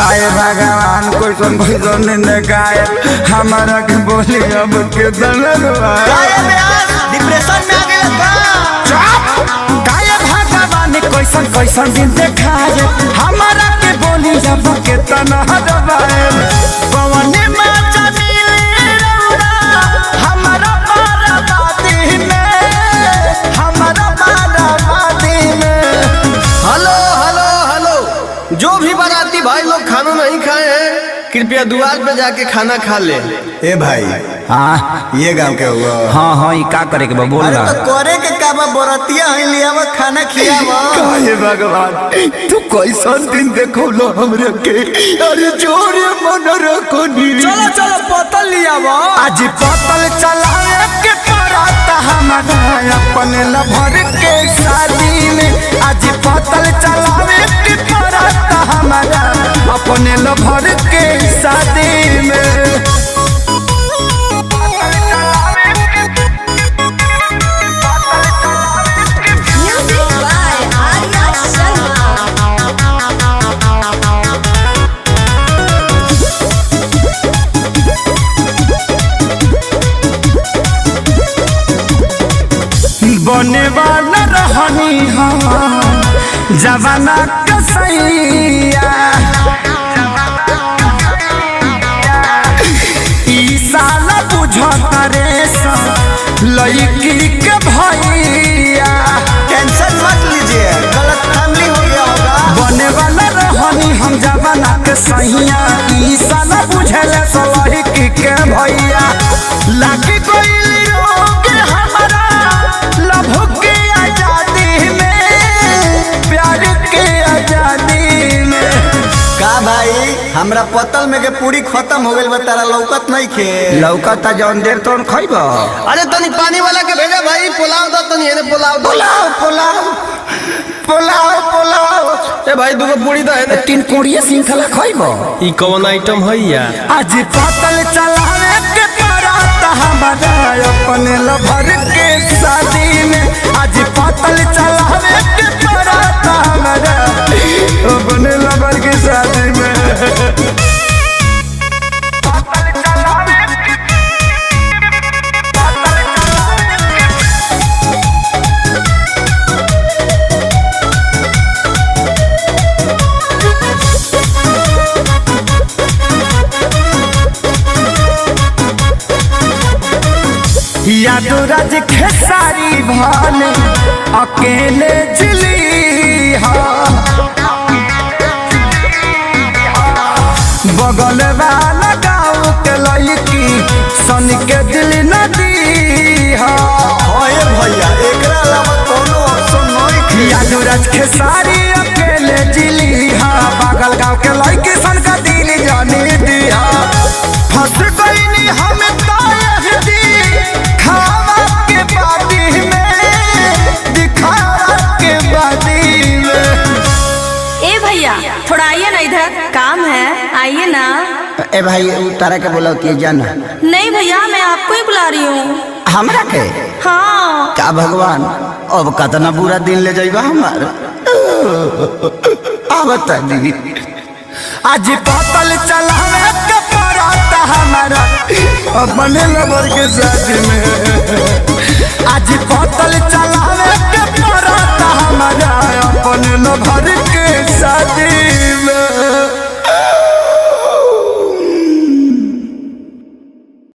काहे भगवान कैसन कैसन गाय हमारा के बोली अब के डिप्रेशन में आ गया काहे भगवान कैसन कैसन दिन देखाए हमारा के बोली अब के तना दबाए पवन माचा मिले हमारा बाराबादी में हमारा बाराबादी में। हेलो हेलो हेलो, जो भी बाराती भाई लोग खाना नहीं खाए हैं कृपया द्वार पे जाके खाना खा ले। ए भाई हाँ ये गांव के हुआ। हाँ हाँ ये का करे के बा बोल अरे ना तो करे के का बा बरतिया है लिया बा खाना खियावा। काहे भगवान तू कैसन दिन देखो लो हमरे के अरे जोरे मन रखो नी चलो चलो बोतल लिया बा आज बोतल चलाए के पराता हमारा अपने लभर के शादी में आज बोतल चलाए के पराता हमारा अपने लभर के शादी में। बने वाला रहनी हम जवाना कसैया ई साला बुझता रे लड़की के भैया। टेंशन मत लीजिए गलत फैमिली हो गया होगा। बने वाला रहनी हम जवाना कसैया ई साला बुझले लड़की के भैया लागी कोई हमारा लभ के आजादी में प्यार के आजादी में। का भाई हमरा पतल में के पूरी खत्म हो गइल बा तारा लौकत नहीं खे। लौकता जौन देर तोन खइब अरे तनी पानी वाला के भेजा भाई पुलाव दो तनी एने पुलाव दो। पुलाव पुलाव पुलाव पुलाव ए भाई दूगो पूरी दो एने। तीन कोड़िया श्रृंखला खइब ई कौन आइटम है यार? आज पतल चलावे के पराता हमारा अपने लभर के शादी में आज पतल चलावे के पराता हमारा अपने लभर के शादी में। यादो राज खेसारी भाने अकेले जिली बगल वाला गाँव के लड़की सन के दिल नदी ओए भैया एकरा अलावा कोनो ऑप्शन नहीं। यादो राज खेसारी अकेले जिली बगल गाँव के लड़की सन का दिल जानी दिया फंस गई हम खावा के बादी में दिखावा के बादी में। ए भैया थोड़ा आइए ना इधर काम है आइए ना। ए भाई तारा के बोला कि जाना नहीं भैया मैं आपको ही बुला रही हूँ। हमरा के हाँ का भगवान अब कतना बुरा दिन ले जाइबा हमार आवता दी आज पतल चलावे के पराता हमारा अपने लवर के शादी में आज पतल चलावे के पराता हमारा अपने लवर के शादी